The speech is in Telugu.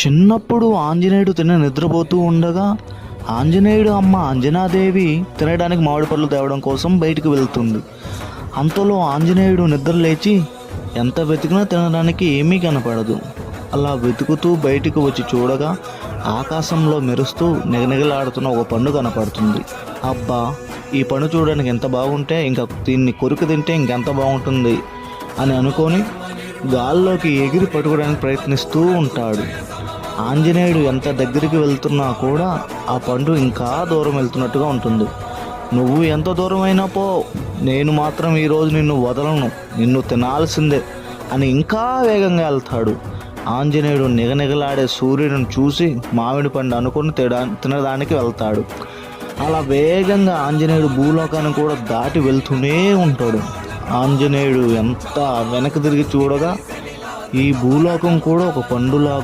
చిన్నప్పుడు ఆంజనేయుడు నిద్రపోతూ ఉండగా ఆంజనేయుడు అమ్మ అంజనాదేవి తినడానికి మామిడి పళ్ళు తేవడం కోసం బయటికి వెళ్తుంది. అంతలో ఆంజనేయుడు నిద్ర లేచి ఎంత వెతికినా తినడానికి ఏమీ కనపడదు. అలా వెతుకుతూ బయటికి వచ్చి చూడగా ఆకాశంలో మెరుస్తూ నిగనిగలాడుతున్న ఒక పండు కనపడుతుంది. అబ్బా, ఈ పండు చూడడానికి ఎంత బాగుంటే ఇంకా దీన్ని కొరికి తింటే ఇంకెంత బాగుంటుంది అని అనుకొని గాల్లోకి ఎగిరి పట్టుకోవడానికి ప్రయత్నిస్తూ ఉంటాడు. ఆంజనేయుడు ఎంత దగ్గరికి వెళ్తున్నా కూడా ఆ పండు ఇంకా దూరం వెళ్తున్నట్టుగా ఉంటుంది. నువ్వు ఎంత దూరం అయినా పో, నేను మాత్రం ఈరోజు నిన్ను వదలను, నిన్ను తినాల్సిందే అని ఇంకా వేగంగా వెళ్తాడు. ఆంజనేయుడు నిగనిగలాడే సూర్యుడిని చూసి మామిడి పండు అనుకుని తినడానికి వెళ్తాడు. అలా వేగంగా ఆంజనేయుడు భూలోకాన్ని కూడా దాటి వెళ్తూనే ఉంటాడు. ఆంజనేయుడు ఎంత వెనక్కి తిరిగి చూడగా ఈ భూలోకం కూడా ఒక పండులా